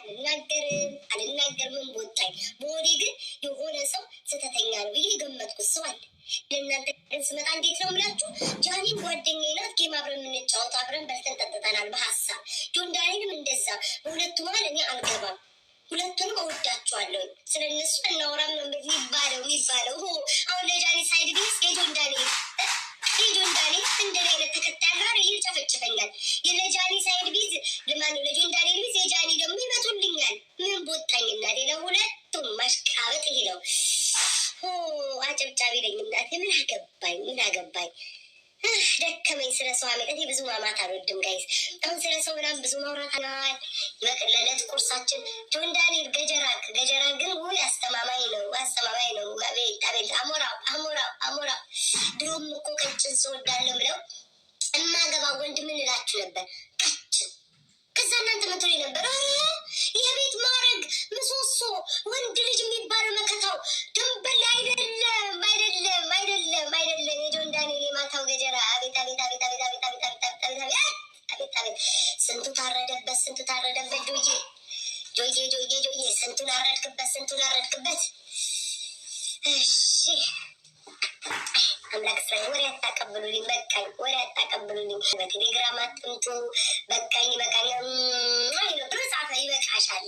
አልናገር ምን ቦጣኝ በወዴ ግን የሆነ ሰው ስተተኛ ነው ብዬ ገመትኩት ሰው አለ። ለእናንተ ግን ስመጣ እንዴት ነው ምላችሁ? ጃኒን ጓደኛዬ ናት። ጌም አብረን የምንጫወት አብረን በልተን ጠጥተናል በሀሳብ ጆንዳኔንም እንደዛ። በሁለቱ መሀል እኔ አልገባም። ሁለቱንም እወዳቸዋለሁ። ስለ እነሱ እናወራም ነው የሚባለው። አሁን ለጃኒ ሳይድ ቢስ የጆንዳኔ እንደኔ አይነት ተከታይ ጋር ይጨፈጭፈኛል። የለጃኒ ሳይድ ቢዝ ልማኑ ለጆንዳኔ ቢዝ የጃኒ ደግሞ ይመቱልኛል። ምን ቦጣኝና ለሁለቱም ማሽቃበጥ ይሄ ነው። አጨብጫቢ ነኝ እናቴ። ምን አገባኝ ደከመኝ። ስለ ሰው አመጠቴ ብዙ ማማት አልወድም ጋይስ። አሁን ስለ ሰው ምናምን ብዙ ማውራት አናል ለዕለት ቁርሳችን ጆንዳኔ ገጀራ ግን ውይ አስተማማኝ ነው። አቤት አሞራው ድሮም እኮ ቀጭን ሰው ወዳለው ብለው እማገባ ወንድ ምን እላችሁ ነበር? ቀጭን። ከዛ እናንተ መቶ ነበር የቤት ማረግ ምሰሶ ወንድ ልጅ የሚባለው መከታው ደንበል አይደለም የጆንዳኔ የማታው ገጀራ አቤት ስንቱ ታረደበት ጆዬ ስንቱን አረድክበት። እሺ አምላክ ስራዬ ወሬ አታቀብሉልኝ። በቃኝ ወሬ አታቀብሉልኝ። በቴሌግራም አትምጡ። በቃኝ ጻፈ ይበቃሻል።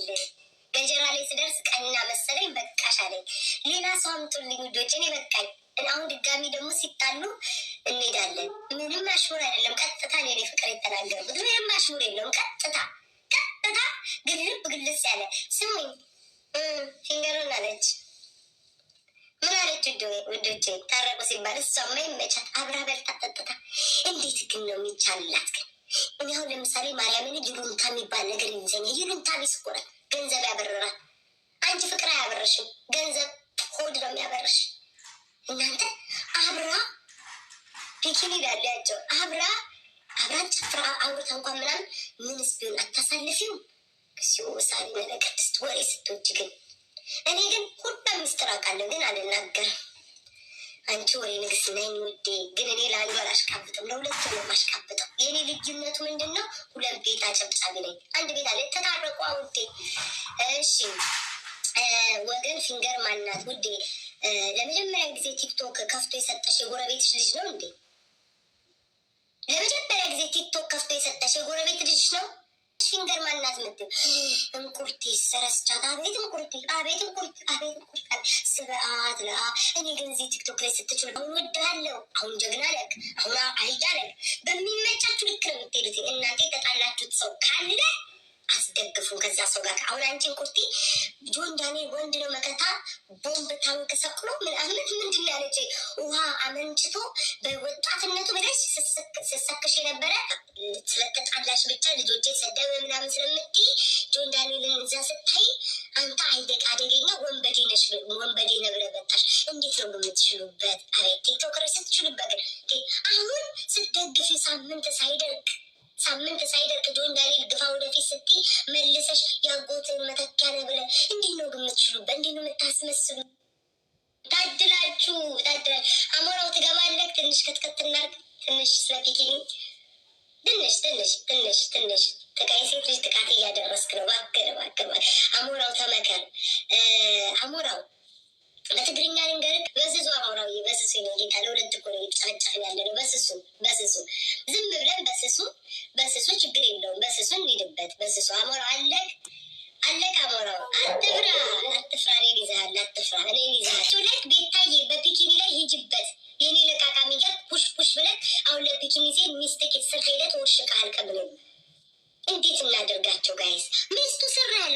ገጀራ ላይ ስደርስ ቀኝና መሰለኝ በቃሻለኝ። ሌላ ሰው አምጡልኝ ውዶች። እኔ በቃኝ። አሁን ድጋሚ ደግሞ ሲጣሉ እንሄዳለን። ምንም አሽሙር አይደለም። ቀጥታ እኔ ፍቅር የተናገርኩት ምንም አሽሙር የለውም። ቀጥታ ግልጽ ያለ ስሙኝ። ፊንገሩን አለች ምን አለች ውዶቼ? ታረቁ ሲባል እሷማ ይመቻት አብራ በልታ ጠጥታ። እንዴት ግን ነው የሚቻልላት? ግን እኔ አሁን ለምሳሌ ማርያምን ይሉንታ የሚባል ነገር ይዘኛል። ይሉንታ ቢስቆረ ገንዘብ ያበረራል። አንቺ ፍቅር አያበረሽም፣ ገንዘብ ሆድ ነው የሚያበረሽ። እናንተ አብራ ፒኪኒ ያላቸው አብራን ጭፍራ አውርታ እንኳን ምናምን ምንስ ቢሆን አታሳልፊውም? ሲወሳኝ ነገር ወሬ ስትወጅ ግን እኔ ግን ሁሉም ምስጢር አውቃለሁ፣ ግን አልናገርም። አንቺ ወሬ ንግስት ነኝ ውዴ። ግን እኔ ለአንዱ አላሽቃብጥም፣ ለሁለቱ ነው የማሽቃብጠው። የእኔ ልዩነቱ ምንድን ነው? ሁለት ቤት አጨብጫቢ ነኝ። አንድ ቤት አለ ተታረቁ ውዴ። እሺ ወገን ፊንገር ማናት ውዴ? ለመጀመሪያ ጊዜ ቲክቶክ ከፍቶ የሰጠሽ የጎረቤትሽ ልጅ ነው እንዴ? ለመጀመሪያ ጊዜ ቲክቶክ ከፍቶ የሰጠሽ የጎረቤት ልጅ ነው? ፊንገር ማናት ምትል እንቁርቲ ሰረስቻት። አቤት እንቁርቲ ስብአት ላ እኔ ግን እዚህ ቲክቶክ ላይ ስትችሉ አሁን ወድሃለሁ፣ አሁን ጀግና ለክ፣ አሁን አህያ ለክ። በሚመቻችሁ ልክ ነው የምትሄዱት። እናንተ የተጣላችሁት ሰው ካለ አስደግፉን ከዛ ሰው ጋር። አሁን አንቺ እንቁርቲ ጆንዳኔ ወንድ ነው መከታ ቦምብ ታንክ ሰቅሎ ምናምን ምንድን ያለች ውሃ አመንጭቶ በወጣትነቱ በላይ ስሰክሽ የነበረ ስለተጣላሽ ብቻ ልጆቼ ሰደበ ምናምን ስለምትይ ጆንዳኔልን እዛ ስታይ አንተ አደገኛ ወንበዴ ነህ ብለህ መጣሽ። እንዴት ነው የምትችሉበት? አቤት ቲክቶከር ስትችሉበት። ግን አሁን ስትደግፊ ሳምንት ሳይደርቅ ጆንዳኔ ግፋ ወደፊት ስትይ መልሰሽ ያጎትን መተኪያ ነህ ብለህ እንዴት ነው የምትችሉበት? እንዴት ነው የምታስመስሉ? ታድላችሁ። አሞራው ትገባለህ። ትንሽ ከትከት እናድርግ። ትንሽ ስለ ፒኪኒ ትንሽ ጥቃይ ሴት ልጅ ጥቃት እያደረስክ ነው። እባክህ አሞራው ተመከር። አሞራው በትግርኛ ልንገርህ። በስሱ አሞራው በስሱ ነው ጌታ። ለሁለት እኮ ነው እየተጨፈጨፍን ያለ ነው። በስሱ ዝም ብለን በስሱ ችግር የለውም። በስሱ እንሂድበት። በስሱ አሞራው አለቅ አሞራው አትፍራ። እኔን ይዘሃል። አትፍራ። እኔን ይዘሃል። ላይክ ቤታዬ በፒኪኒ ላይ ሂጅበት። የኔ ለቃቃሚ ጋር ፑሽ ብለን አሁን ለፒኪኒ ሴት ሚስጥቂት ስር ሄደት ወሽቃል። ቀብሎ እንዴት እናደርጋቸው ጋይስ? ሚስቱ ስራ ያለ